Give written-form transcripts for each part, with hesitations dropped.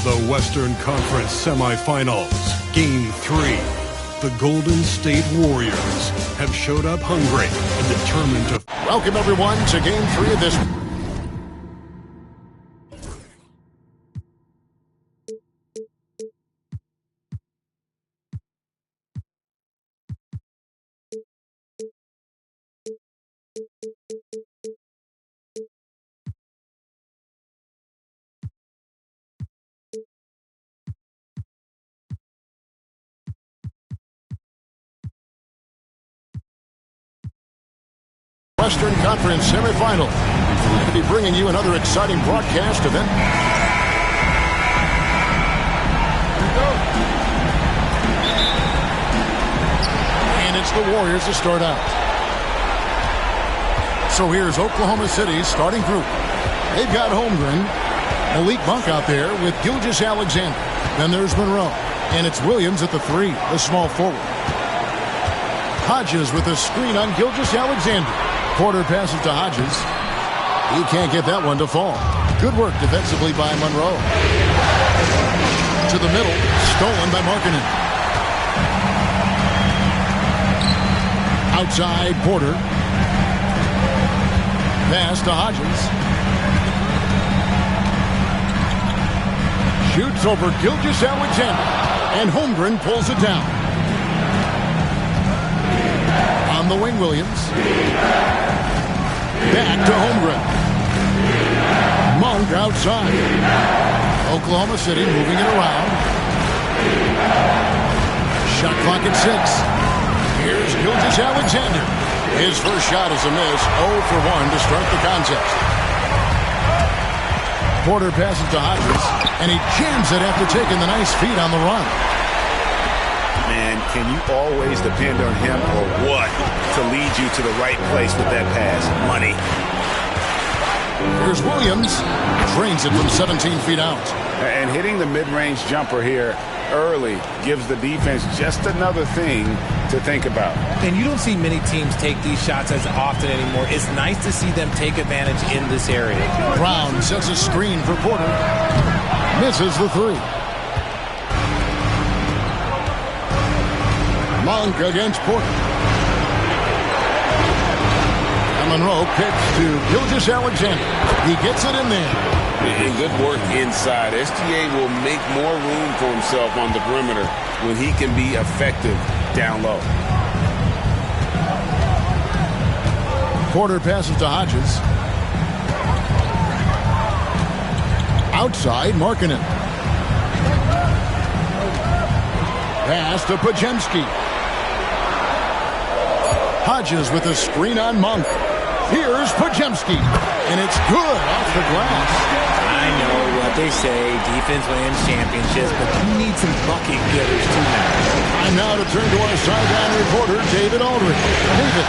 the Western Conference semifinals, Game 3. The Golden State Warriors have showed up hungry and determined to... Welcome, everyone, to Game 3 of this... Western Conference semifinal. We're going to be bringing you another exciting broadcast event. And it's the Warriors to start out. So here's Oklahoma City's starting group. They've got Holmgren, Malik Monk out there with Gilgeous-Alexander. Then there's Monroe. And it's Williams at the 3, the small forward. Hodges with a screen on Gilgeous-Alexander. Porter passes to Hodges. He can't get that one to fall. Good work defensively by Monroe. To the middle, stolen by Markkanen. Outside, Porter. Pass to Hodges. Shoots over Gilgeous-Alexander. And Holmgren pulls it down. On the wing, Williams. Back to Holmgren. Monk outside. Oklahoma City moving it around. Shot clock at 6. Here's Gilgeous-Alexander. His first shot is a miss. 0 for 1 to start the contest. Porter passes to Hodges, and he jams it after taking the nice feed on the run. Man, can you always depend on him or what to lead you to the right place with that pass? Money. Here's Williams. Drains it from 17 feet out. And hitting the mid-range jumper here early gives the defense just another thing to think about. And you don't see many teams take these shots as often anymore. It's nice to see them take advantage in this area. Brown sets a screen for Porter. Misses the 3. Monk against Porter. And Monroe kicks to Gilgeous-Alexander. He gets it in there. And good work inside. SGA will make more room for himself on the perimeter when he can be effective down low. Porter passes to Hodges. Outside, Markkanen. Pass to Podziemski. Hodges with a screen on Monk. Here's Podziemski. And it's good off the glass. I know what they say, defense wins championships, but you need some bucket getters too now. Time now to turn to our sideline reporter, David Aldridge. David.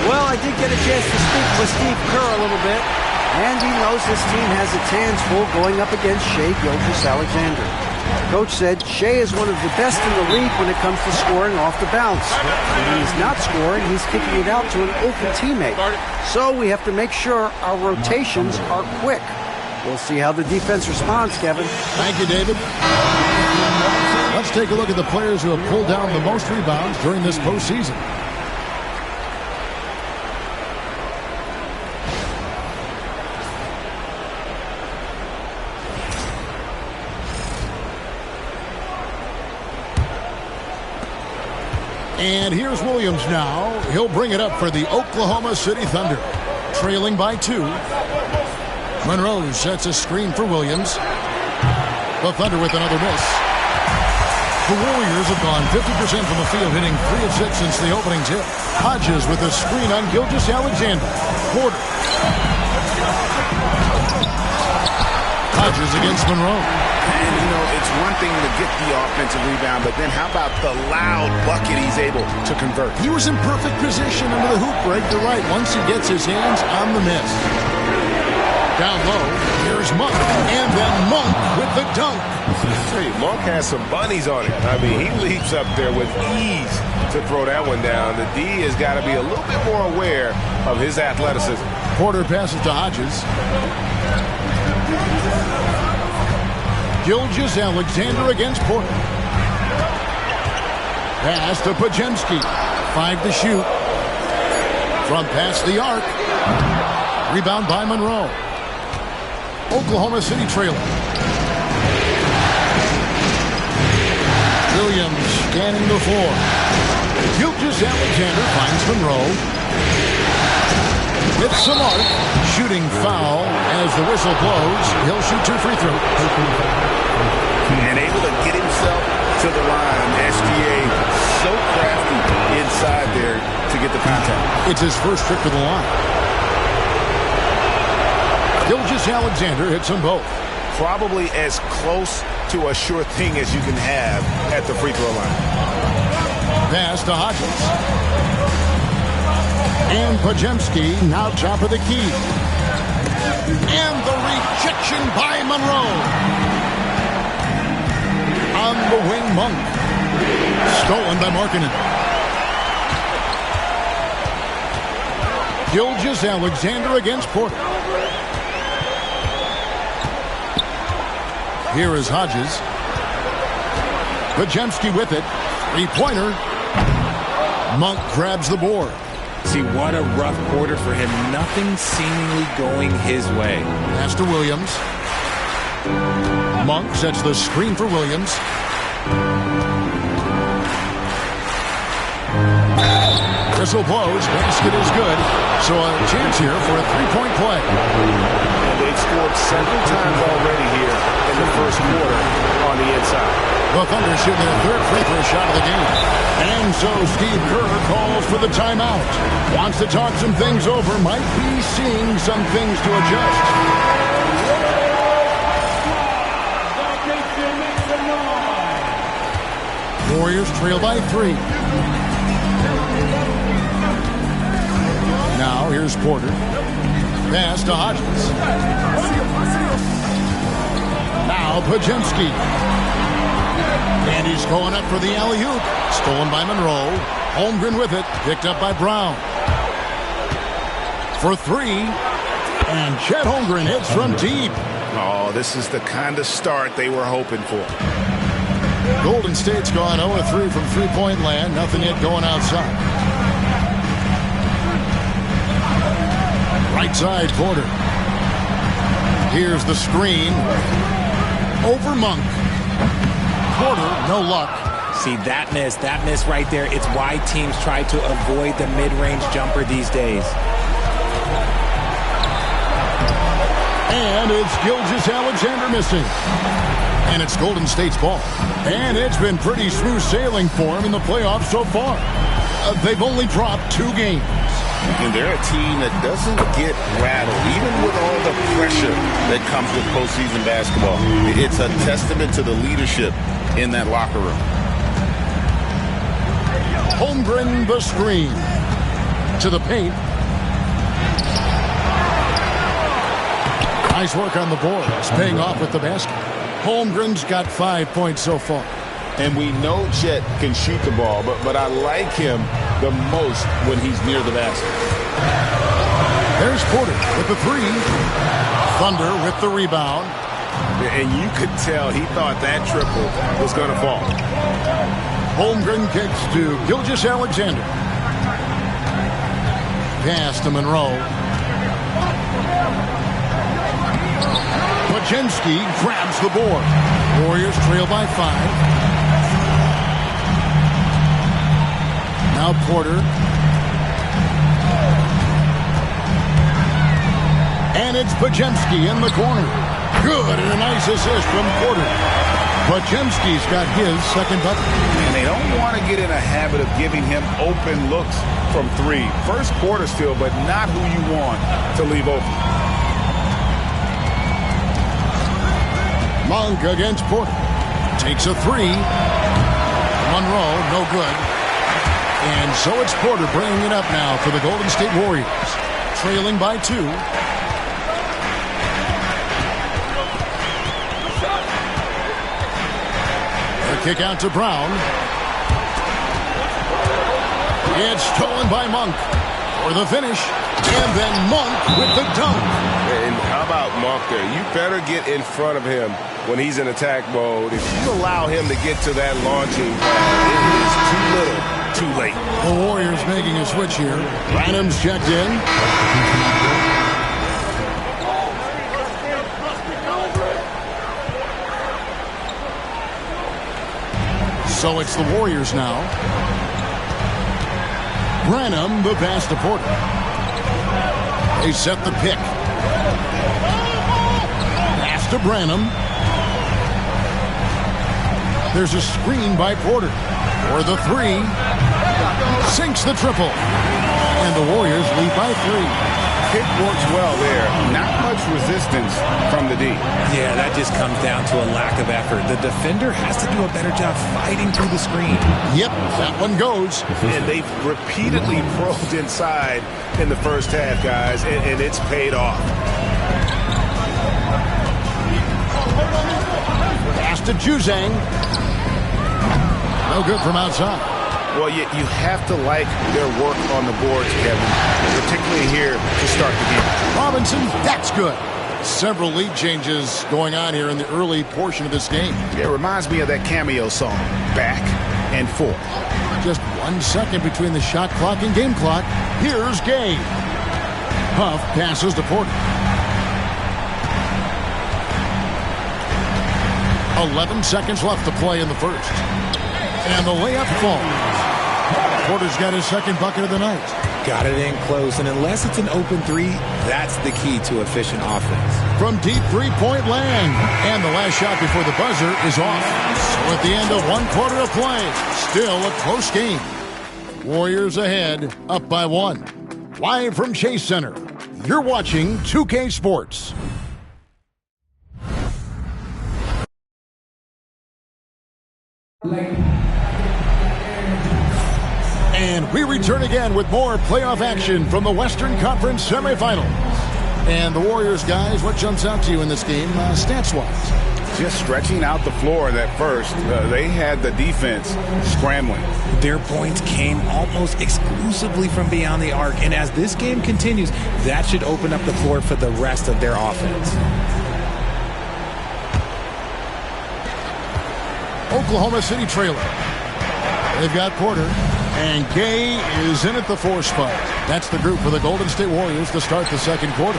Well, I did get a chance to speak with Steve Kerr a little bit, and he knows this team has its hands full going up against Shai Gilgeous-Alexander. Coach said Shai is one of the best in the league when it comes to scoring off the bounce. When he's not scoring, he's kicking it out to an open teammate. So we have to make sure our rotations are quick. We'll see how the defense responds, Kevin. Thank you, David. Let's take a look at the players who have pulled down the most rebounds during this postseason. And here's Williams now. He'll bring it up for the Oklahoma City Thunder. Trailing by 2. Monroe sets a screen for Williams. The Thunder with another miss. The Warriors have gone 50% from the field, hitting 3 of 6 since the opening tip. Hodges with a screen on Gilgeous-Alexander. Porter. Hodges against Monroe. And, you know, it's one thing to get the offensive rebound, but then how about the loud bucket he's able to convert? He was in perfect position under the hoop break to right once he gets his hands on the miss. Down low, here's Monk, and then Monk with the dunk. Hey, Monk has some bunnies on it. I mean, he leaps up there with ease to throw that one down. The D has got to be a little bit more aware of his athleticism. Porter passes to Hodges. Gilgeous-Alexander against Porter. Pass to Pajemski. 5 to shoot. From past the arc. Rebound by Monroe. Oklahoma City trailing. Williams scanning the floor. Gilgeous-Alexander finds Monroe. With some arc. Shooting foul as the whistle blows. He'll shoot 2 free throws. And able to get himself to the line. SGA so crafty inside there to get the contact. It's his first trip to the line. Gilgeous-Alexander hits them both. Probably as close to a sure thing as you can have at the free throw line. Pass to Hodges. And Pajemski now top of the key. And the rejection by Monroe. On the wing, Monk. Stolen by Markkanen. Gilgeous-Alexander against Porter. Here is Hodges. Pajemski with it. 3-pointer. Monk grabs the board. See, what a rough quarter for him. Nothing seemingly going his way. Pass to Williams. Monk sets the screen for Williams. Whistle blows. Basket is good. So a chance here for a 3-point play. And they've scored several times already here in the first quarter on the inside. The Thunder shooting their third free throw shot of the game. And so Steve Kerr calls for the timeout. Wants to talk some things over. Might be seeing some things to adjust. Warriors trail by 3. Now here's Porter. Pass to Hodges. Now Pajemski. And he's going up for the alley-oop. Stolen by Monroe. Holmgren with it. Picked up by Brown. For 3. And Chet Holmgren hits from deep. Oh, this is the kind of start they were hoping for. Golden State's gone 0-3 from three-point land. Nothing yet going outside. Right side, Porter. Here's the screen. Over Monk. Porter, no luck. See, that miss right there. It's why teams try to avoid the mid-range jumper these days. And it's Gilgeous-Alexander missing. And it's Golden State's ball. And it's been pretty smooth sailing for him in the playoffs so far. They've only dropped 2 games. And they're a team that doesn't get rattled, even with all the pressure that comes with postseason basketball. It's a testament to the leadership in that locker room. Holmgren the screen. To the paint. Nice work on the board. It's paying off with the basket. Holmgren's got 5 points so far. And we know Chet can shoot the ball, but I like him the most when he's near the basket. There's Porter with the 3. Thunder with the rebound. And you could tell he thought that triple was going to fall. Holmgren kicks to Gilgeous-Alexander. Pass to Monroe. Pajemski grabs the board. Warriors trail by 5. Now Porter. And it's Pajemski in the corner. Good, and a nice assist from Porter. Pajemski's got his second bucket. And they don't want to get in a habit of giving him open looks from 3. First quarter still, but not who you want to leave open. Monk against Porter. Takes a 3. Monroe, no good. And so it's Porter bringing it up now for the Golden State Warriors. Trailing by 2. The kick out to Brown. It's stolen by Monk for the finish. And then Monk with the dunk. And how about Monk there? You better get in front of him when he's in attack mode. If you allow him to get to that launching pad, it is too little, too late. The Warriors making a switch here. Branham's checked in. So it's the Warriors now. Branham, the pass to Porter. They set the pick. Pass to Branham. There's a screen by Porter. For the three. Sinks the triple. And the Warriors lead by 3. Pick works well there. Not much resistance from the D. Yeah, that just comes down to a lack of effort. The defender has to do a better job fighting through the screen. Yep, that one goes. And they've repeatedly probed inside in the first half, guys, and it's paid off. Pass to Juzang. No good from outside. Well, you have to like their work on the boards, Kevin, particularly here to start the game. Robinson, that's good. Several lead changes going on here in the early portion of this game. It reminds me of that cameo song, Back and Forth. Just 1 second between the shot clock and game clock. Here's Gay. Huff passes to Porter. 11 seconds left to play in the first. And the layup falls. Porter's got his second bucket of the night. Got it in close, and unless it's an open three, that's the key to efficient offense. From deep three-point land. And the last shot before the buzzer is off. So at the end of 1 quarter of play, still a close game. Warriors ahead, up by 1. Live from Chase Center, you're watching 2K Sports. And we return again with more playoff action from the Western Conference semifinals. And the Warriors, guys, what jumps out to you in this game, stats-wise? Just stretching out the floor in that first. They had the defense scrambling. Their points came almost exclusively from beyond the arc. And as this game continues, that should open up the floor for the rest of their offense. Oklahoma City trailer. They've got Porter. And Gay is in at the 4 spot. That's the group for the Golden State Warriors to start the second quarter.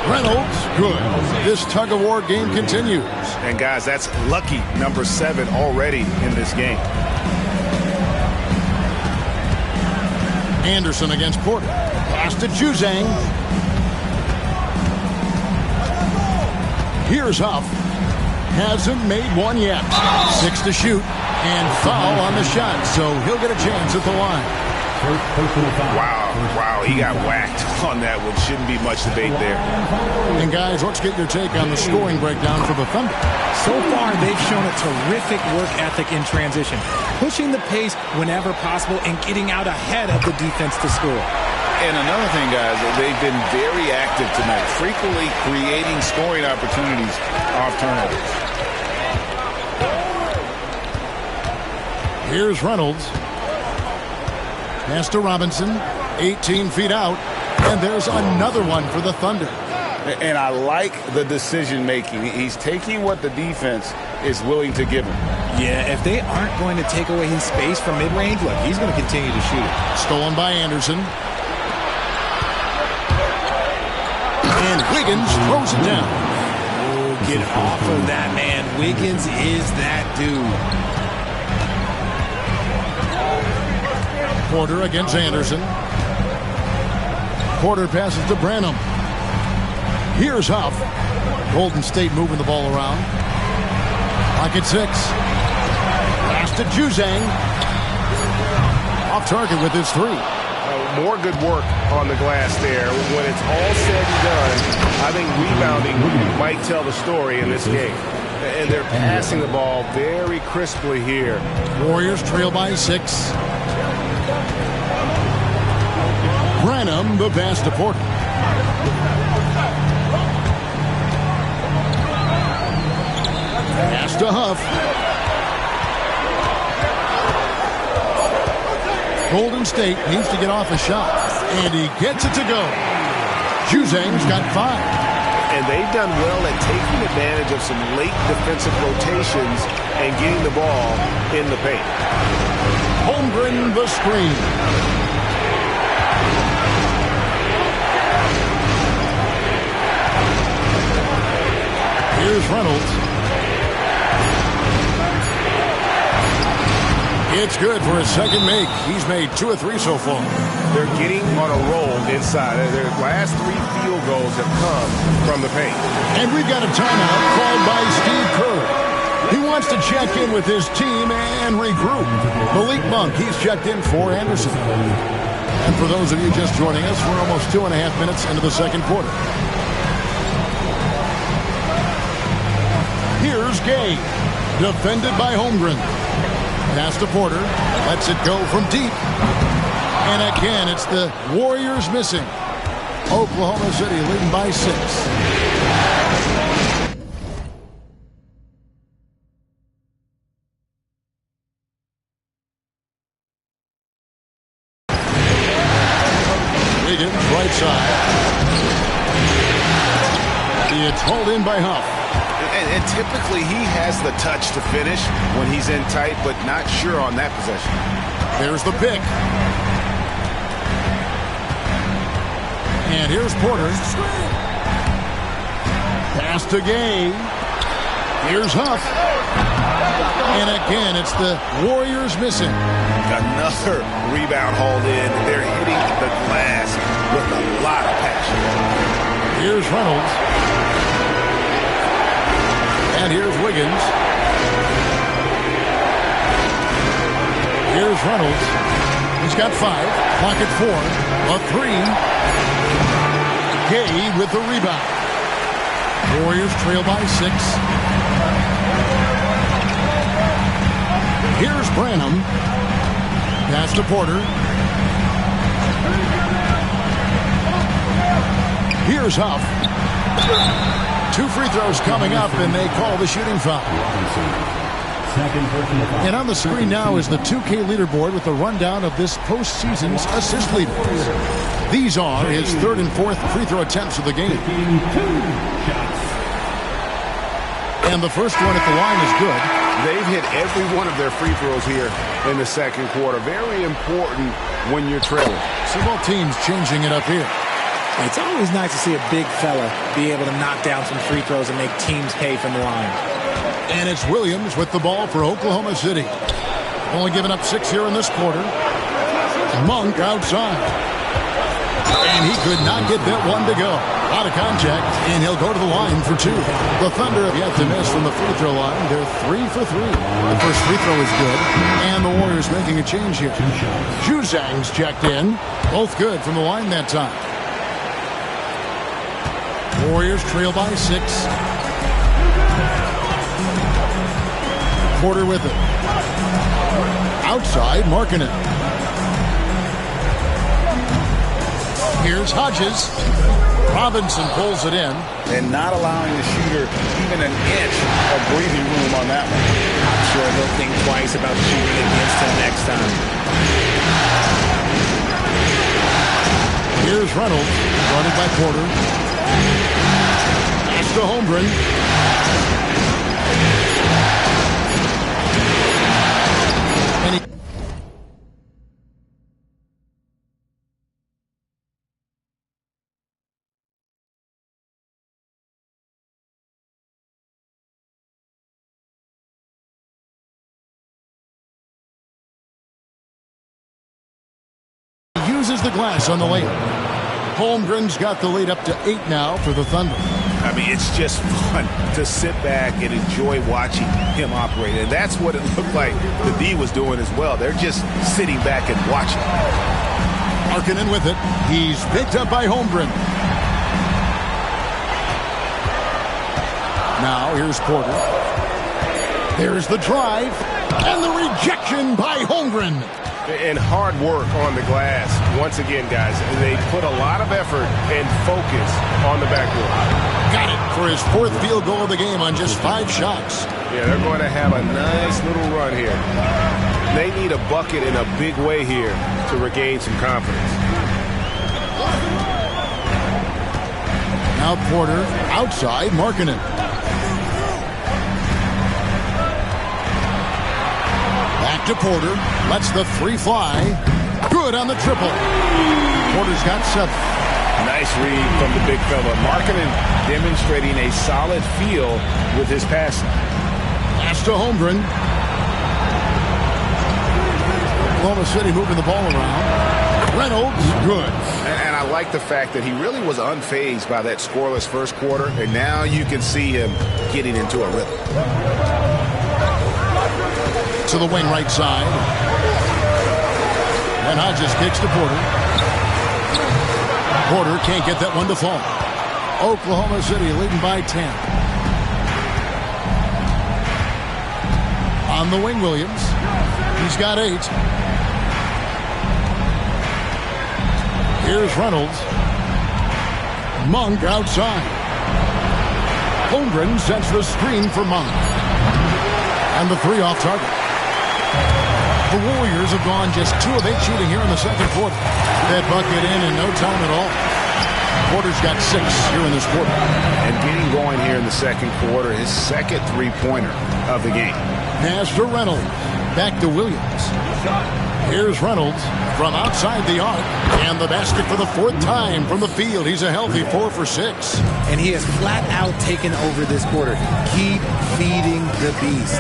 Reynolds, good. This tug-of-war game continues. And, guys, that's lucky number 7 already in this game. Anderson against Porter. Pass to Juzang. Here's Huff. Hasn't made one yet. 6 to shoot. And foul on the shot, so he'll get a chance at the line. Wow, he got whacked on that one. Shouldn't be much debate there. And guys, let's get your take on the scoring breakdown for the Thunder. So far, they've shown a terrific work ethic in transition, pushing the pace whenever possible and getting out ahead of the defense to score. And another thing, guys, they've been very active tonight, frequently creating scoring opportunities off turnovers. Here's Reynolds. Pass to Robinson. 18 feet out. And there's another one for the Thunder. And I like the decision-making. He's taking what the defense is willing to give him. Yeah, if they aren't going to take away his space from mid-range, look, he's going to continue to shoot it. Stolen by Anderson. And Wiggins throws it down. Oh, get off of that, man. Wiggins is that dude. Porter against Anderson. Porter passes to Branham. Here's Huff. Golden State moving the ball around. Pocket 6. Pass to Juzang. Off target with his 3. More good work on the glass there. When it's all said and done, I think rebounding might tell the story in this game. And they're passing the ball very crisply here. Warriors trail by 6. Branham, the pass to Porter. Pass to Huff. Golden State needs to get off a shot, and he gets it to go. Juzang's got 5. and they've done well at taking advantage of some late defensive rotations and getting the ball in the paint. Holmgren the screen. Here's Reynolds. It's good for his second make. He's made 2 of 3 so far. They're getting on a roll inside. Their last 3 field goals have come from the paint. And we've got a timeout called by Steve Kerr. He wants to check in with his team and regroup. Malik Monk, he's checked in for Anderson. And for those of you just joining us, we're almost 2.5 minutes into the second quarter. Here's Gay, defended by Holmgren. Pass to Porter, lets it go from deep. And again, it's the Warriors missing. Oklahoma City leading by 6. Wiggins, right side. It's hauled in by Huff. And typically he has the touch to finish when he's in tight, but not sure on that possession. There's the pick. And here's Porter. Pass to Gay. Here's Huff. And again, it's the Warriors missing. Another rebound hauled in. They're hitting the glass with a lot of passion. Here's Reynolds. And here's Wiggins. Here's Reynolds. He's got 5. Clock at 4. A 3. Gay with the rebound. Warriors trail by 6. Here's Branham. Pass to Porter. Here's Huff. 2 free throws coming up, and they call the shooting foul. And on the screen now is the 2K leaderboard with a rundown of this postseason's assist leaders. These are his 3rd and 4th free throw attempts of the game. And the first one at the line is good. They've hit every one of their free throws here in the second quarter. Very important when you're trailing. So both teams changing it up here. It's always nice to see a big fella be able to knock down some free throws and make teams pay from the line. And it's Williams with the ball for Oklahoma City. Only giving up 6 here in this quarter. Monk outside. And he could not get that one to go. Out of contact, and he'll go to the line for 2. The Thunder have yet to miss from the free throw line. They're 3 for 3. The first free throw is good, and the Warriors making a change here. Juzang's checked in. Both good from the line that time. Warriors trail by 6. Porter with it. Outside, Markkanen. Here's Hodges. Robinson pulls it in. And not allowing the shooter even an inch of breathing room on that one. I'm sure he'll think twice about shooting against him next time. Here's Reynolds, guarded by Porter. Pass to Holmgren. And he uses the glass on the lane. Holmgren's got the lead up to 8 now for the Thunder. I mean, it's just fun to sit back and enjoy watching him operate. And that's what it looked like the D was doing as well. They're just sitting back and watching. Markkanen with it. He's picked up by Holmgren. Now here's Porter. There's the drive. And the rejection by Holmgren. And hard work on the glass. Once again, guys, they put a lot of effort and focus on the backboard. Got it for his 4th field goal of the game on just 5 shots. Yeah, they're going to have a nice little run here. They need a bucket in a big way here to regain some confidence. Now Porter outside, Markkanen. Back to Porter. Lets the three fly. Good on the triple. Porter's got 7. Nice read from the big fella. Markkanen demonstrating a solid feel with his passing. Pass to Holmgren. Oklahoma City moving the ball around. Reynolds, good. And I like the fact that he really was unfazed by that scoreless first quarter, and now you can see him getting into a rhythm. To the wing right side. And Hodges kicks to Porter. Porter can't get that one to fall. Oklahoma City leading by 10. On the wing, Williams. He's got 8. Here's Reynolds. Monk outside. Holmgren sends the screen for Monk. And the 3 off target. The Warriors have gone just 2 of 8 shooting here in the second quarter. That bucket in no time at all. Porter's got 6 here in this quarter. And getting going here in the second quarter, his second three-pointer of the game. Pass to Reynolds. Back to Williams. Here's Reynolds from outside the arc. And the basket for the 4th time from the field. He's a healthy 4 for 6. And he has flat out taken over this quarter. Keep feeding the beast.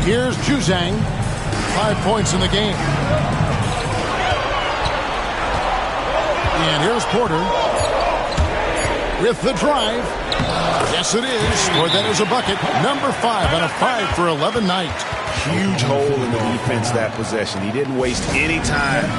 Here's Juzang. 5 points in the game. And here's Porter with the drive. Yes, it is. Or that is a bucket. Number 5 on a 5 for 11 night. Huge hole in the defense that possession. He didn't waste any time.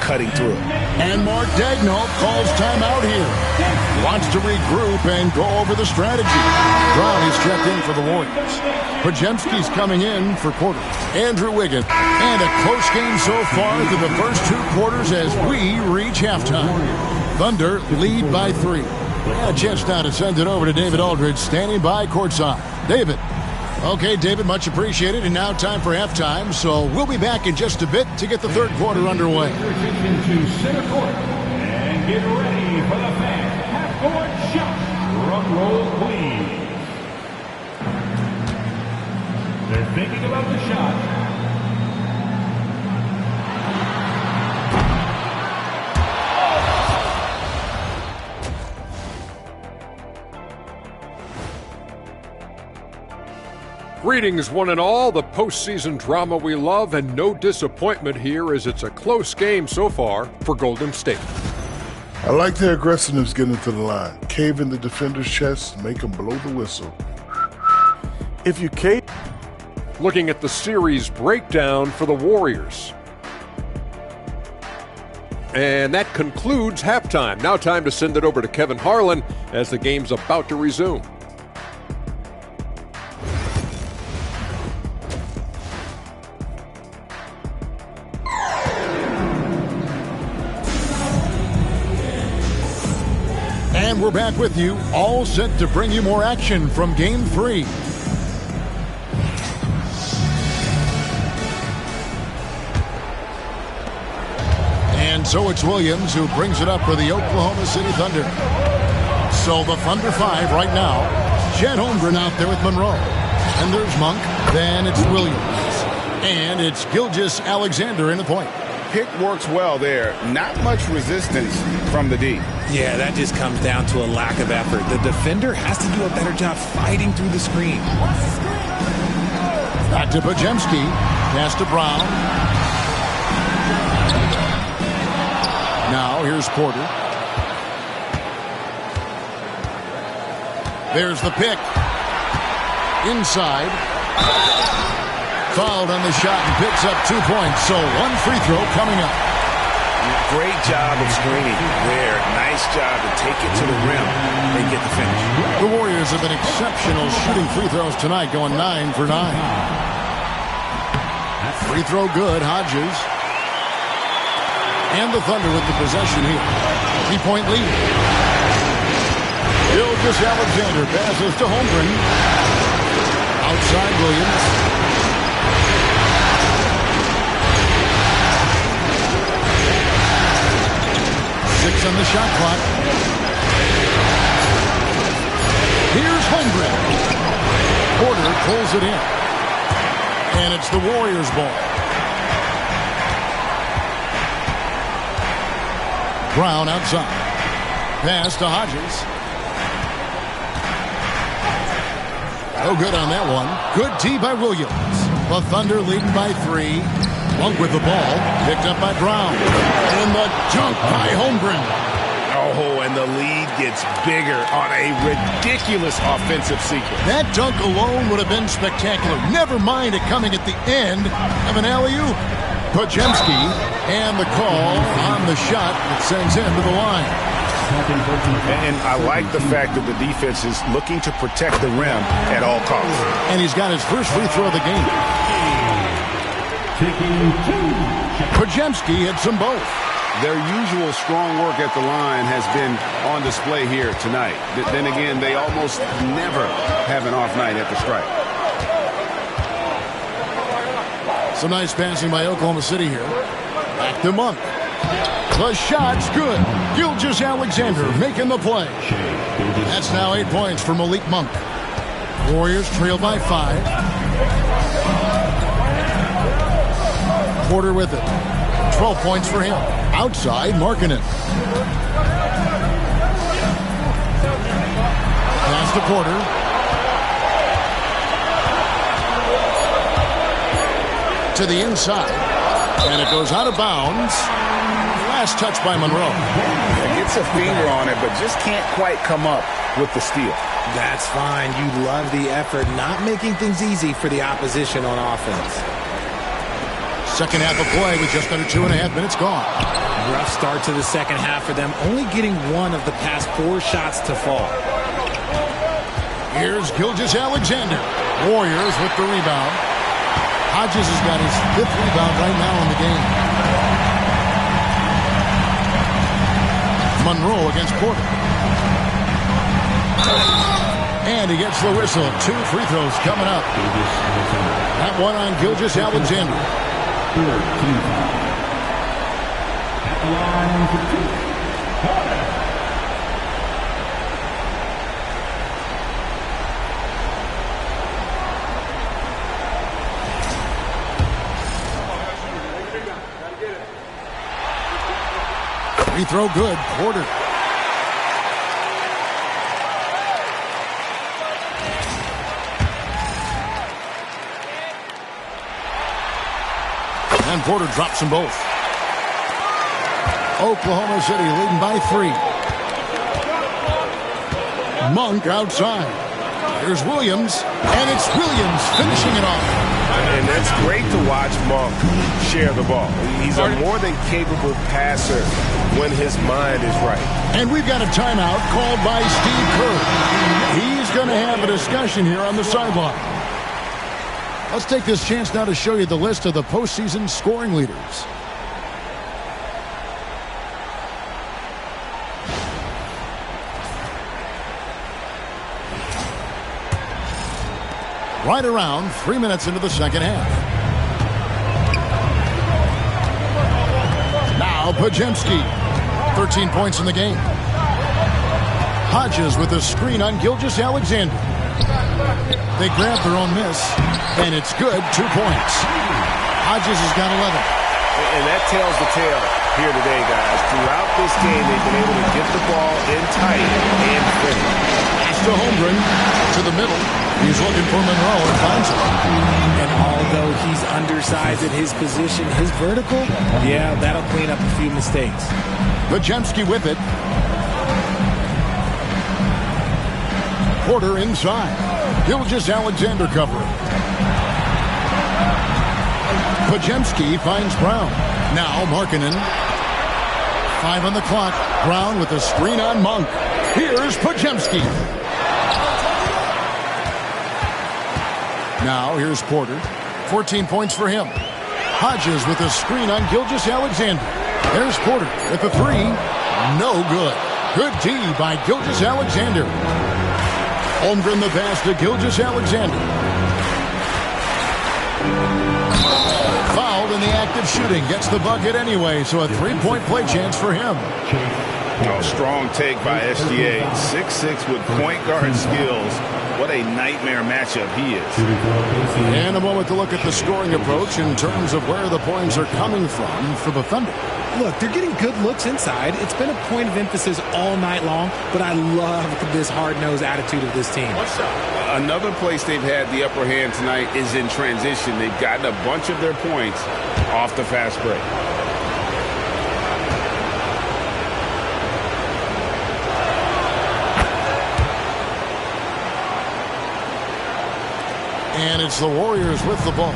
Cutting through. And Mark Daigneault calls timeout here. Wants to regroup and go over the strategy. Brown is checked in for the Warriors. Podziemski's coming in for Porter. Andrew Wiggins. And a close game so far through the first 2 quarters as we reach halftime. Thunder lead by 3. And a chance now to send it over to David Aldridge standing by courtside. David. Okay, David, much appreciated. And now time for halftime. So we'll be back in just a bit to get the third quarter underway. Into center court and get ready for the fans. Half-court shot. Drum roll, please. They're thinking about the shot. Greetings, one and all. The postseason drama we love, and no disappointment here as it's a close game so far for Golden State. I like their aggressiveness getting to the line. Cave in the defender's chest, make them blow the whistle. If you cave... Looking at the series breakdown for the Warriors. And that concludes halftime. Now time to send it over to Kevin Harlan as the game's about to resume. And we're back with you, all set to bring you more action from Game 3. And so it's Williams who brings it up for the Oklahoma City Thunder. So the Thunder 5 right now. Chet Holmgren out there with Monroe. And there's Monk. Then it's Williams. And it's Gilgeous-Alexander in the point. pick works well there. Not much resistance from the D. Yeah, that just comes down to a lack of effort. The defender has to do a better job fighting through the screen. Back to Pajemski. Pass to Brown. Now here's Porter. There's the pick. Inside. Fouled on the shot and picks up 2 points. So one free throw coming up. Great job of screening there. Nice job to take it to the rim and get the finish. The Warriors have been exceptional shooting free throws tonight, going 9 for 9. Free throw good, Hodges. And the Thunder with the possession here. 3-point lead. Gilgeous-Alexander passes to Holmgren. Outside Williams. Six on the shot clock. Here's Holmgren. Porter pulls it in. And it's the Warriors' ball. Brown outside. Pass to Hodges. No good on that one. Good tee by Williams. The Thunder leading by 3. Monk with the ball. Picked up by Brown. And the dunk by Holmgren. Oh, and the lead gets bigger on a ridiculous offensive sequence. That dunk alone would have been spectacular. Never mind it coming at the end of an alley-oop. Pajemski and the call on the shot that sends him to the line. And I like the fact that the defense is looking to protect the rim at all costs. And he's got his first free throw of the game. Pajemski hits them both. Their usual strong work at the line has been on display here tonight. Then again, they almost never have an off night at the stripe. Some nice passing by Oklahoma City here. Back to Monk. The shot's good. Gilgeous-Alexander making the play. That's now 8 points for Malik Monk. Warriors trail by 5. Porter with it. 12 points for him. Outside, Markkanen. Pass to Porter. To the inside. And it goes out of bounds. Last touch by Monroe. Gets a finger on it, but just can't quite come up with the steal. That's fine. You love the effort, not making things easy for the opposition on offense. Second half of play with just under 2.5 minutes gone. Rough start to the second half for them, only getting one of the past 4 shots to fall. Here's Gilgeous-Alexander. Warriors with the rebound. Hodges has got his 5th rebound right now in the game. Monroe against Porter. And he gets the whistle. 2 free throws coming up. That one on Gilgeous-Alexander. At the line for 2, Porter. Free throw good. Porter. And Porter drops them both. Oklahoma City leading by 3. Monk outside. Here's Williams. And it's Williams finishing it off. And it's great to watch Monk share the ball. He's a more than capable passer when his mind is right. And we've got a timeout called by Steve Kerr. He's going to have a discussion here on the sideline. Let's take this chance now to show you the list of the postseason scoring leaders. Right around 3 minutes into the second half. Now Pajemski. 13 points in the game. Hodges with a screen on Gilgeous-Alexander. They grab their own miss, and it's good. 2 points. Hodges has got 11. And that tells the tale here today, guys. Throughout this game, they've been able to get the ball in tight and finish. Pass to Holmgren, to the middle. He's looking for Monroe and finds him. And although he's undersized at his position, his vertical, yeah, that'll clean up a few mistakes. Podziemski with it. Porter inside. Gilgeous-Alexander covering. Podziemski finds Brown. Now Markkanen. 5 on the clock. Brown with a screen on Monk. Here's Podziemski. Now here's Porter. 14 points for him. Hodges with a screen on Gilgeous-Alexander. There's Porter with the 3. No good. Good D by Gilgeous-Alexander. Holmgren the pass to Gilgeous-Alexander. Fouled in the act of shooting. Gets the bucket anyway, so a 3-point play chance for him. Oh, strong take by SGA. 6'6" with point guard skills. What a nightmare matchup he is. And a moment to look at the scoring approach in terms of where the points are coming from for the Thunder. Look, they're getting good looks inside. It's been a point of emphasis all night long, but I love this hard-nosed attitude of this team. Another place they've had the upper hand tonight is in transition. They've gotten a bunch of their points off the fast break. And it's the Warriors with the ball.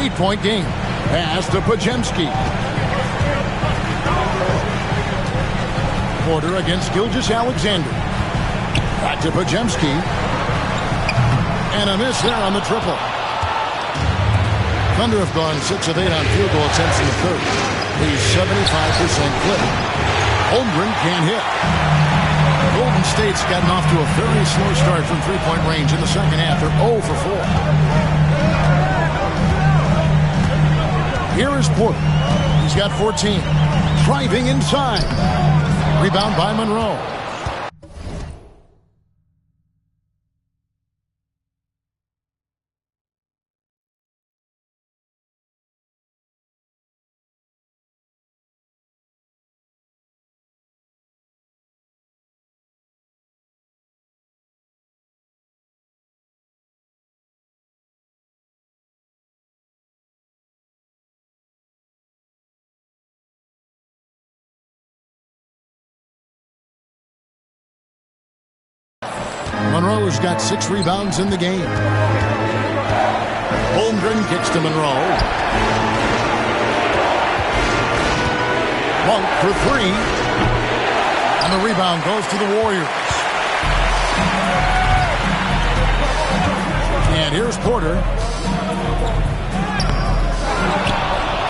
8-point game. Pass to Podziemski. Porter against Gilgeous-Alexander. Back to Podziemski. And a miss there on the triple. Thunder have gone 6 of 8 on field goal attempts in the third. He's 75% clip. Holmgren can't hit. Golden State's gotten off to a very slow start from three-point range in the second half. They're 0 for 4. Here is Porter. He's got 14. Driving inside. Rebound by Monroe. Monroe's got 6 rebounds in the game. Holmgren kicks to Monroe. Monk for 3. And the rebound goes to the Warriors. And here's Porter.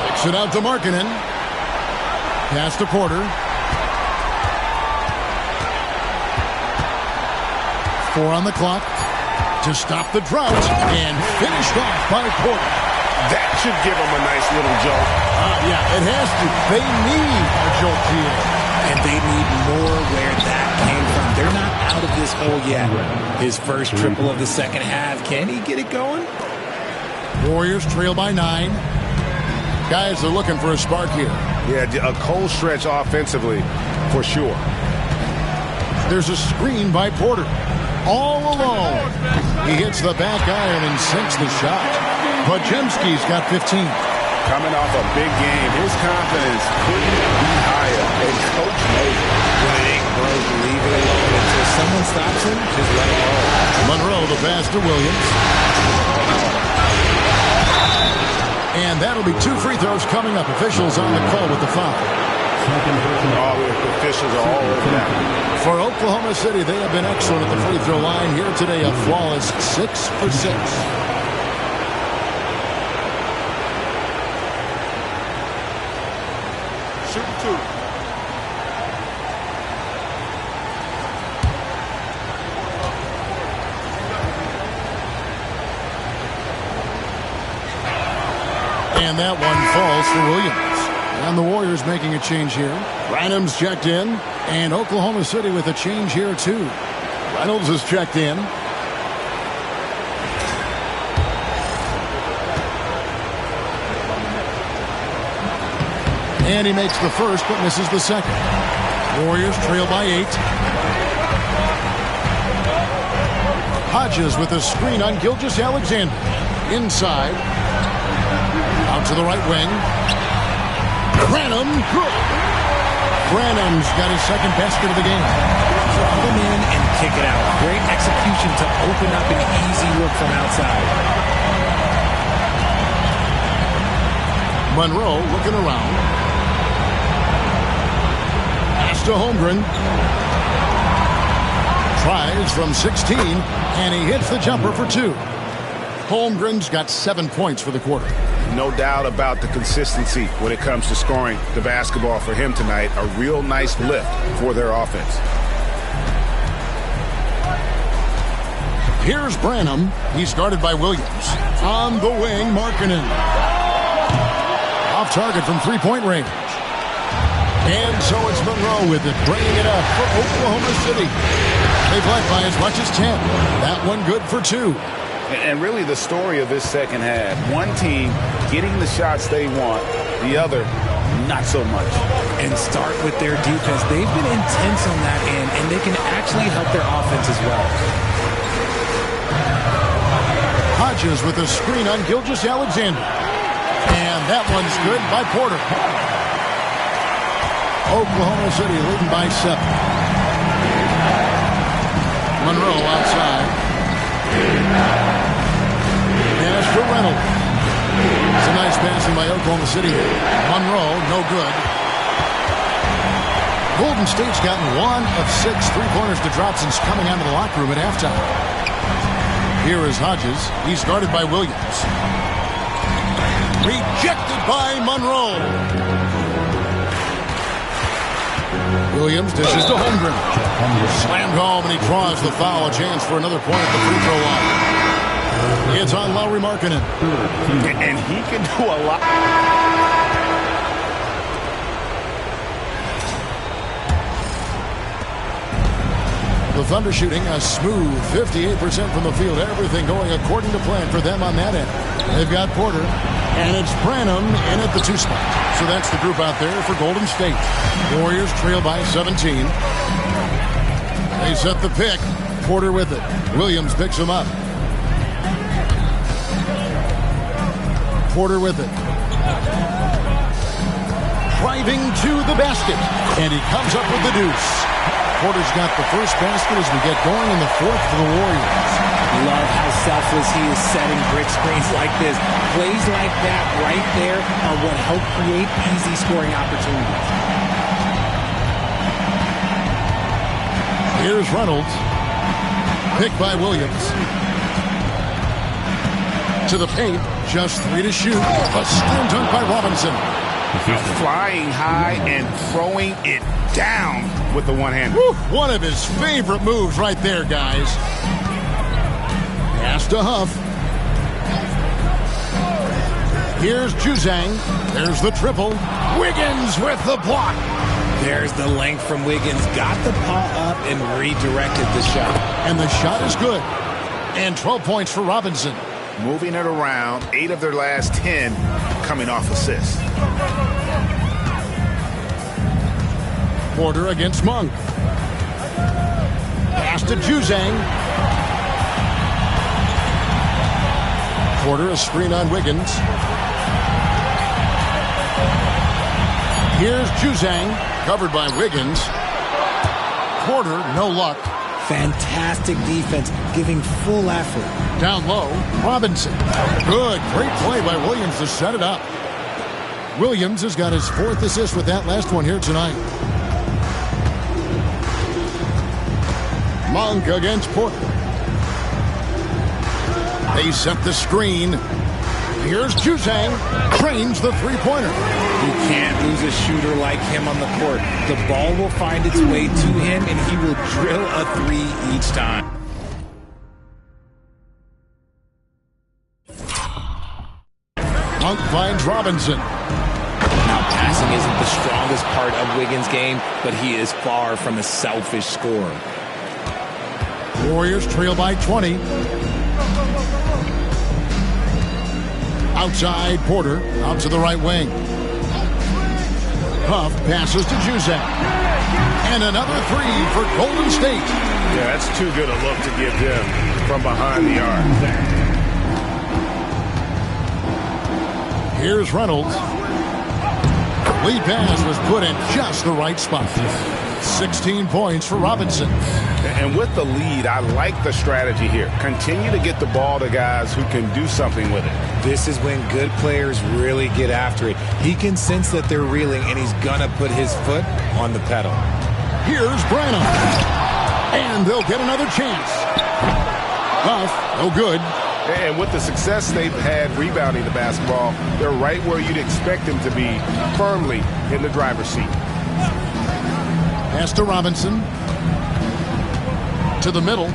Kicks it out to Markkanen. Pass to Porter. 4 on the clock to stop the drought and finished off by Porter. That should give them a nice little jolt. Yeah, it has to. They need a jolt here. And they need more where that came from. They're not out of this hole yet. His first triple of the second half. Can he get it going? Warriors trail by 9. Guys are looking for a spark here. Yeah, a cold stretch offensively for sure. There's a screen by Porter. All alone. He hits the back iron and sinks the shot. Podziemski's got 15. Coming off a big game, his confidence couldn't be higher. And Coach knows it. When it ain't broke, leave it alone. Until someone stops him, just let it roll. Monroe the pass to Williams. And that'll be 2 free throws coming up. Officials on the call with the foul. All the officials are all over that. For Oklahoma City, they have been excellent at the free throw line. Here today, a flawless 6 for 6. Shooting 2. And that one falls for Williams. And the Warriors making a change here. Rynolds checked in. And Oklahoma City with a change here, too. Reynolds is checked in. And he makes the first, but misses the second. Warriors trail by 8. Hodges with a screen on Gilgeous-Alexander. Inside. Out to the right wing. Branham. Good. Branham's got his second basket of the game. Drop him in and kick it out. Great execution to open up an easy look from outside. Monroe looking around. Pass to Holmgren. Tries from 16, and he hits the jumper for 2. Holmgren's got 7 points for the quarter. No doubt about the consistency when it comes to scoring the basketball for him tonight. A real nice lift for their offense. Here's Branham. He's guarded by Williams. On the wing, Markkanen. Off target from three-point range. And so it's Monroe with it, bringing it up for Oklahoma City. They've led by as much as 10. That one good for 2. And really the story of this second half, one team getting the shots they want, the other not so much. And start with their defense. They've been intense on that end, and they can actually help their offense as well. Hodges with a screen on Gilgeous-Alexander. And that one's good by Porter. Oklahoma City leading by 7. Monroe outside. Pass to Reynolds. It's a nice passing by Oklahoma City. Monroe, no good. Golden State's gotten 1 of 6 three-pointers to drop since coming out of the locker room at halftime. Here is Hodges. He's guarded by Williams. Rejected by Monroe. Williams dishes to Holmgren. Slammed home, and he draws the foul. A chance for another point at the free throw line. It's on Lauri Markkanen. And he can do a lot. The Thunder shooting a smooth 58% from the field. Everything going according to plan for them on that end. They've got Porter, and it's Branham in at the 2 spot. So that's the group out there for Golden State. Warriors trail by 17. They set the pick. Porter with it. Williams picks him up. Porter with it. Driving to the basket. And he comes up with the deuce. Porter's got the first basket as we get going in the 4th for the Warriors. Love how selfless he is setting brick screens like this. Plays like that right there are what help create easy scoring opportunities. Here's Reynolds. Picked by Williams. To the paint. Just 3 to shoot. A slam dunk by Robinson. Flying high and throwing it down with the one-hand. One of his favorite moves right there, guys. Pass to Huff. Here's Juzang. There's the triple. Wiggins with the block. There's the length from Wiggins. Got the paw up and redirected the shot. And the shot is good. And 12 points for Robinson. Moving it around. 8 of their last 10 coming off assists. Porter against Monk. Pass to Juzang. Porter a screen on Wiggins. Here's Juzang. Covered by Wiggins. Porter, no luck. Fantastic defense, giving full effort. Down low, Robinson. Good, great play by Williams to set it up. Williams has got his 4th assist with that last one here tonight. Monk against Porter. They set the screen. Here's Juzang. Trains the three-pointer. You can't lose a shooter like him on the court. The ball will find its way to him, and he will drill a 3 each time. Monk finds Robinson. Now, passing isn't the strongest part of Wiggins' game, but he is far from a selfish scorer. Warriors trail by 20. Outside, Porter out to the right wing. Huff passes to Juzak. And another three for Golden State. Yeah, that's too good a look to give them from behind the arc. Here's Reynolds. Lead pass was put in just the right spot. 16 points for Robinson. And with the lead, I like the strategy here. Continue to get the ball to guys who can do something with it. This is when good players really get after it. He can sense that they're reeling, and he's going to put his foot on the pedal. Here's Branham. And they'll get another chance. Huff, no good. And with the success they've had rebounding the basketball, they're right where you'd expect them to be, firmly in the driver's seat. Pass to Robinson. To the middle.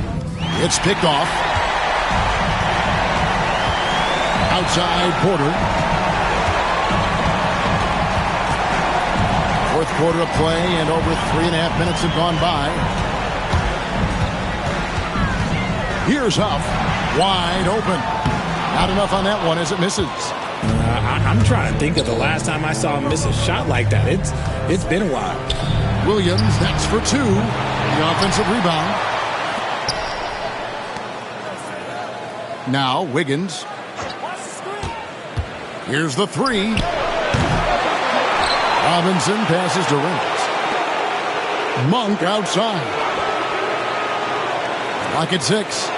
It's picked off. Outside Porter. Fourth quarter of play, and over 3.5 minutes have gone by. Here's Huff. Wide open. Not enough on that one as it misses. I'm trying to think of the last time I saw him miss a shot like that. It's been a while. Williams, that's for two. The offensive rebound. Now Wiggins. Here's the three. Robinson passes to Reynolds. Monk outside. Lock at 6.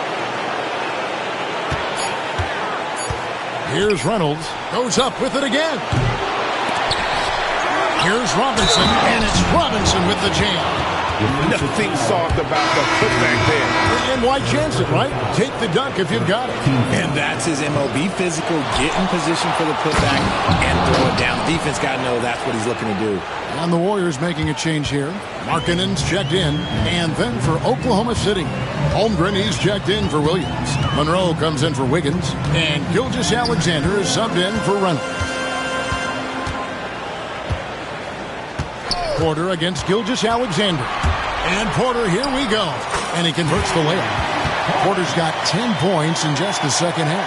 Here's Reynolds. Goes up with it again. Here's Robinson, and it's Robinson with the jam. Nothing soft about the putback there. And why chance it, right? Take the dunk if you've got it. And that's his MO. Be physical, get in position for the putback, and throw it down. Defense got to know that's what he's looking to do. And the Warriors making a change here. Markkanen's checked in. And then for Oklahoma City, Holmgren, he's checked in for Williams. Monroe comes in for Wiggins. And Gilgeous-Alexander is subbed in for Reynolds. Porter against Gilgeous-Alexander. And Porter, here we go. And he converts the layup. Porter's got 10 points in just the second half.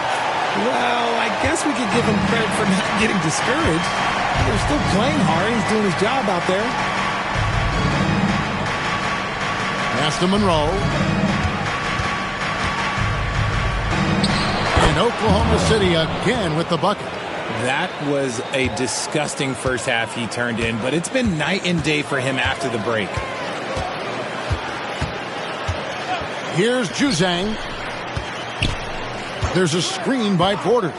Well, I guess we could give him credit for not getting discouraged. They're still playing hard. He's doing his job out there. Pass to Monroe. And Oklahoma City again with the bucket. That was a disgusting first half he turned in, but it's been night and day for him after the break. Here's Juzang. There's a screen by Porter.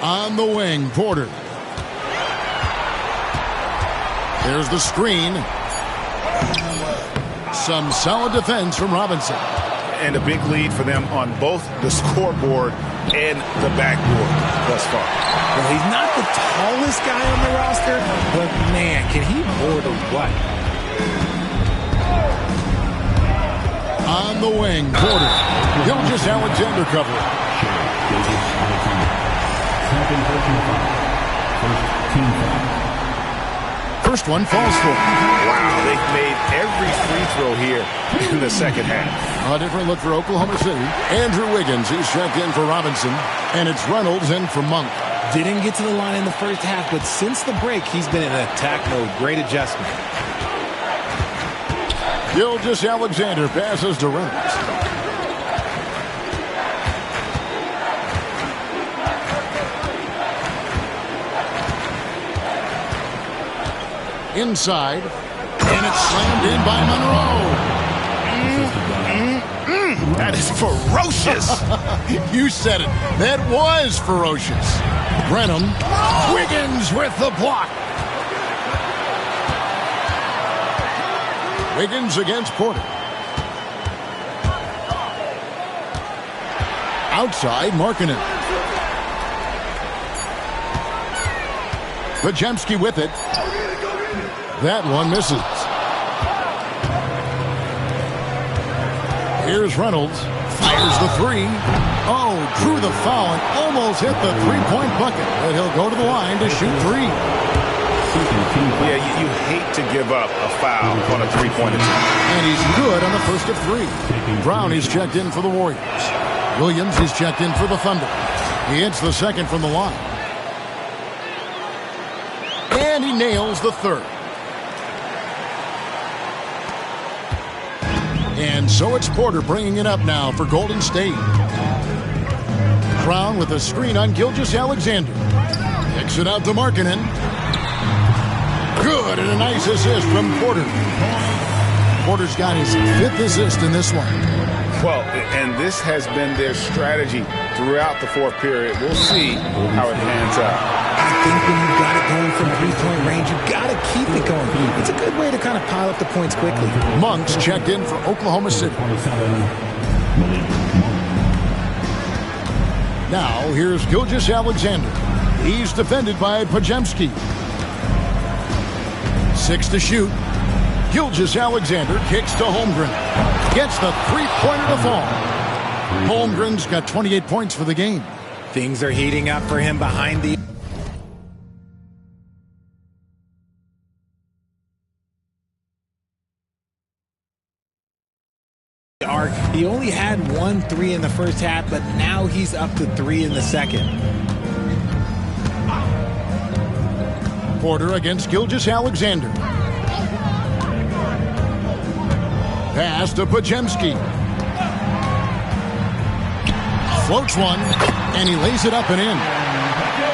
On the wing, Porter. There's the screen. Some solid defense from Robinson. And a big lead for them on both the scoreboard and the backboard thus far. Well, he's not the tallest guy on the roster, but man, can he board or what? On the wing, Porter. Gilgeous-Alexander cover. First one falls for him. Wow, they've made every free throw here in the second half. A different look for Oklahoma City. Andrew Wiggins, he's checked in for Robinson. And it's Reynolds in for Monk. Didn't get to the line in the first half, but since the break, he's been in attack mode. Great adjustment. Gilgeous-Alexander passes to Reynolds. Inside, and it's slammed in by Monroe. That is ferocious. You said it. That was ferocious. Brenham. Wiggins with the block. Wiggins against Porter. Outside, Markkanen. Podziemski with it. That one misses. Here's Reynolds. Fires the three. Oh, drew the foul and almost hit the three-point bucket. But he'll go to the line to shoot three. Yeah, you hate to give up a foul on a three-point attempt. And he's good on the first of three. Brown, he's checked in for the Warriors. Williams, he's checked in for the Thunder. He hits the second from the line. And he nails the third. And so it's Porter bringing it up now for Golden State. Brown with a screen on Gilgeous-Alexander. Kicks it out to Markkanen. Good, and a nice assist from Porter. Porter's got his 5th assist in this one. Well, and this has been their strategy throughout the 4th period. We'll see how it pans out. I think when you've got it going from three-point range, you've got to keep it going. It's a good way to kind of pile up the points quickly. Monks checked in for Oklahoma City. Now, here's Gilgeous-Alexander. He's defended by Podziemski. 6 to shoot. Gilgeous-Alexander kicks to Holmgren. Gets the three-pointer to fall. Holmgren's got 28 points for the game. Things are heating up for him behind the arc. He only had 1 3 in the first half, but now he's up to 3 in the second. Porter against Gilgeous-Alexander. Pass to Podziemski. Floats one, and he lays it up and in.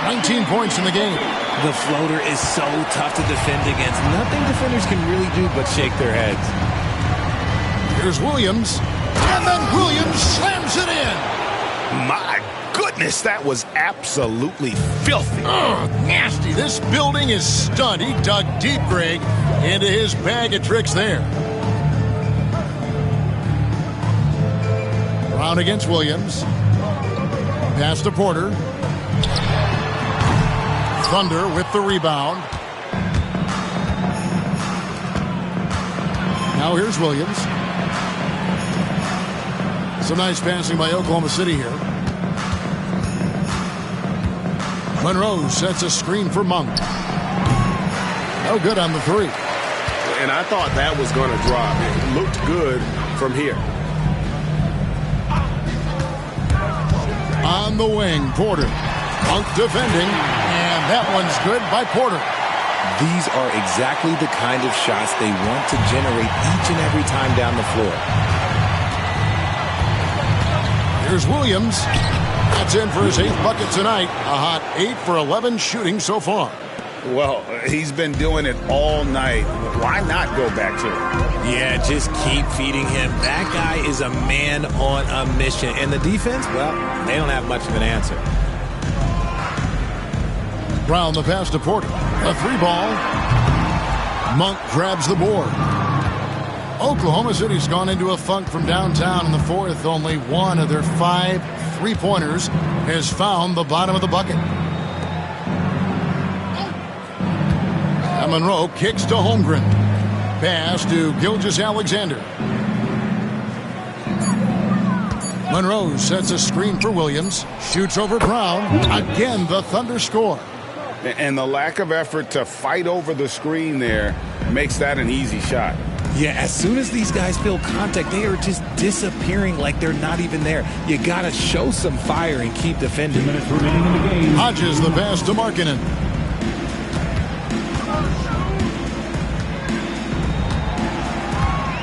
19 points in the game. The floater is so tough to defend against. Nothing defenders can really do but shake their heads. Here's Williams, and then Williams slams it in. My goodness, that was absolutely filthy. Oh, nasty. This building is stunned. He dug deep, Greg, into his bag of tricks there. Brown against Williams. Pass to Porter. Thunder with the rebound. Now here's Williams. Some nice passing by Oklahoma City here. Monroe sets a screen for Monk. No good on the 3. And I thought that was going to drop. It looked good from here. On the wing, Porter. Monk defending, and that one's good by Porter. These are exactly the kind of shots they want to generate each and every time down the floor. Here's Williams. That's in for his 8th bucket tonight. A hot 8 for 11 shooting so far. Well, he's been doing it all night. Why not go back to it? Yeah, just keep feeding him. That guy is a man on a mission. And the defense, well, they don't have much of an answer. Brown the pass to Porter. A 3-ball. Monk grabs the board. Oklahoma City's gone into a funk from downtown in the 4th. Only one of their 5 3-pointers has found the bottom of the bucket. And Monroe kicks to Holmgren. Pass to Gilgeous-Alexander. Monroe sets a screen for Williams. Shoots over Brown. Again, the Thunder score. And the lack of effort to fight over the screen there makes that an easy shot. Yeah, as soon as these guys feel contact, they are just disappearing like they're not even there. You got to show some fire and keep defending. 2 minutes remaining in the game. Hodges the pass to Markkanen.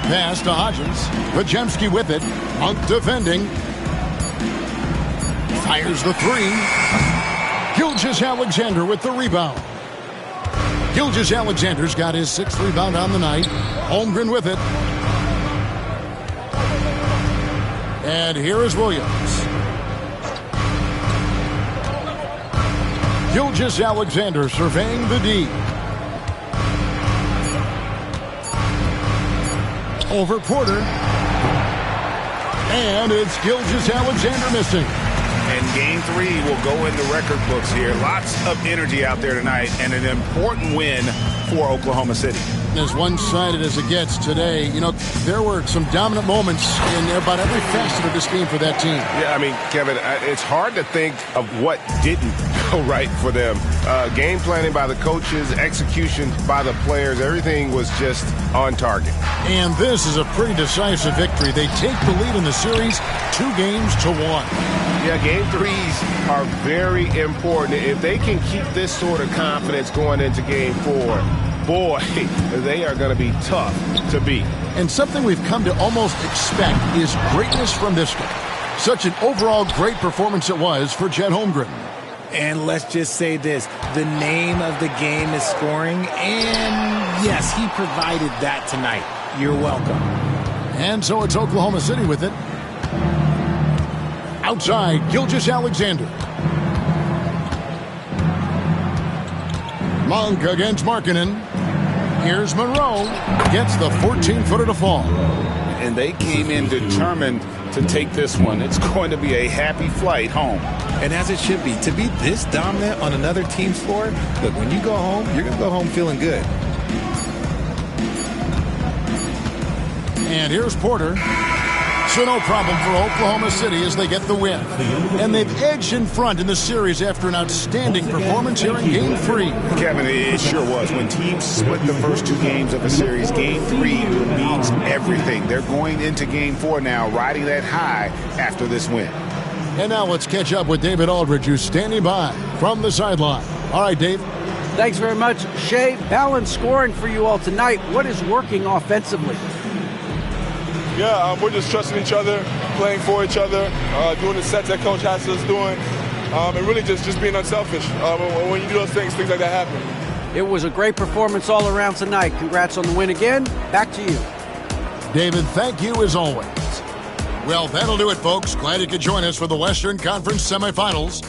Pass to Hodges. Podziemski with it. Monk defending. Fires the 3. Gilgeous-Alexander with the rebound. Gilgeous-Alexander's got his 6th rebound on the night. Holmgren with it. And here is Williams. Gilgeous-Alexander surveying the D. Over Porter. And it's Gilgeous-Alexander missing. And game 3 will go in the record books here. Lots of energy out there tonight and an important win for Oklahoma City. As one-sided as it gets today, you know, there were some dominant moments in about every facet of this game for that team. Yeah, I mean, Kevin, it's hard to think of what didn't go right for them. Game planning by the coaches, execution by the players, everything was just on target. And this is a pretty decisive victory. They take the lead in the series 2-1. Yeah, game game threes are very important. If they can keep this sort of confidence going into game 4, boy, they are going to be tough to beat. And something we've come to almost expect is greatness from this guy. Such an overall great performance it was for Chet Holmgren. And let's just say this, the name of the game is scoring, and yes, he provided that tonight. You're welcome. And so it's Oklahoma City with it. Outside, Gilgeous-Alexander. Monk against Markkanen. Here's Monroe. Gets the 14-footer to fall. And they came in determined to take this one. It's going to be a happy flight home. And as it should be, to be this dominant on another team's floor, look, when you go home, you're going to go home feeling good. And here's Porter. So no problem for Oklahoma City as they get the win. And they've edged in front in the series after an outstanding performance here in Game 3. Kevin, it sure was. When teams split the first 2 games of a series, Game 3 means everything. They're going into Game 4 now, riding that high after this win. And now let's catch up with David Aldridge, who's standing by from the sideline. All right, Dave. Thanks very much. Shea, balanced scoring for you all tonight. What is working offensively? Yeah, we're just trusting each other, playing for each other, doing the sets that Coach has us doing, and really just being unselfish. When you do those things like that happen. It was a great performance all around tonight. Congrats on the win again. Back to you. David, thank you as always. Well, that'll do it, folks. Glad you could join us for the Western Conference semifinals.